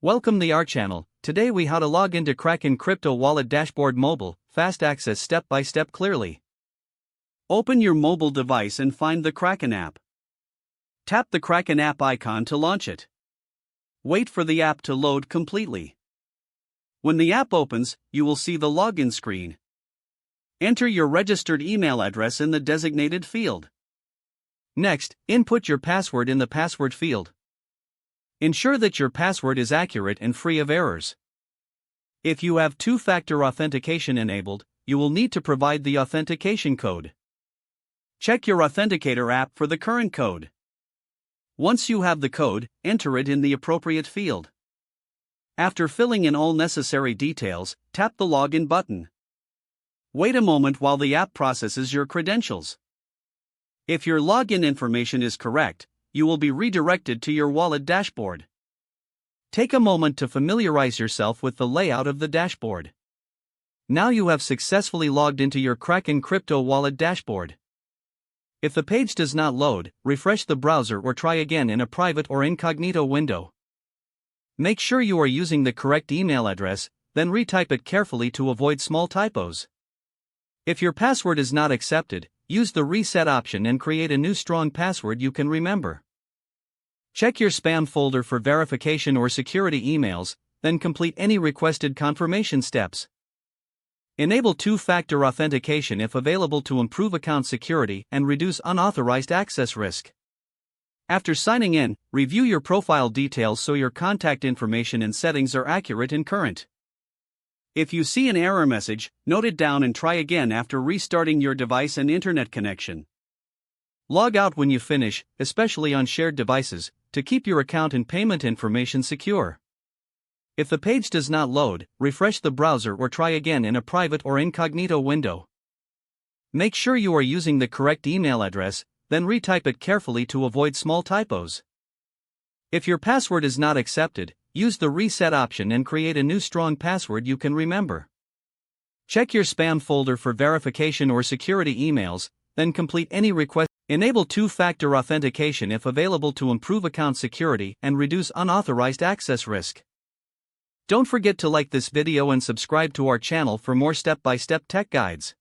Welcome to our channel. Today we how to log into Kraken crypto wallet dashboard mobile, fast access step by step clearly. Open your mobile device and find the Kraken app. Tap the Kraken app icon to launch it. Wait for the app to load completely. When the app opens, you will see the login screen. Enter your registered email address in the designated field. Next, input your password in the password field. Ensure that your password is accurate and free of errors. If you have two-factor authentication enabled, you will need to provide the authentication code. Check your authenticator app for the current code. Once you have the code, enter it in the appropriate field. After filling in all necessary details, tap the Login button. Wait a moment while the app processes your credentials. If your login information is correct, you will be redirected to your wallet dashboard. Take a moment to familiarize yourself with the layout of the dashboard. Now you have successfully logged into your Kraken crypto wallet dashboard. If the page does not load, refresh the browser or try again in a private or incognito window. Make sure you are using the correct email address, then retype it carefully to avoid small typos. If your password is not accepted, use the reset option and create a new strong password you can remember. Check your spam folder for verification or security emails, then complete any requested confirmation steps. Enable two-factor authentication if available to improve account security and reduce unauthorized access risk. After signing in, review your profile details so your contact information and settings are accurate and current. If you see an error message, note it down and try again after restarting your device and internet connection. Log out when you finish, especially on shared devices, to keep your account and payment information secure. If the page does not load, refresh the browser or try again in a private or incognito window. Make sure you are using the correct email address, then retype it carefully to avoid small typos. If your password is not accepted, use the reset option and create a new strong password you can remember. Check your spam folder for verification or security emails, then complete any request. Enable two-factor authentication if available to improve account security and reduce unauthorized access risk. Don't forget to like this video and subscribe to our channel for more step-by-step tech guides.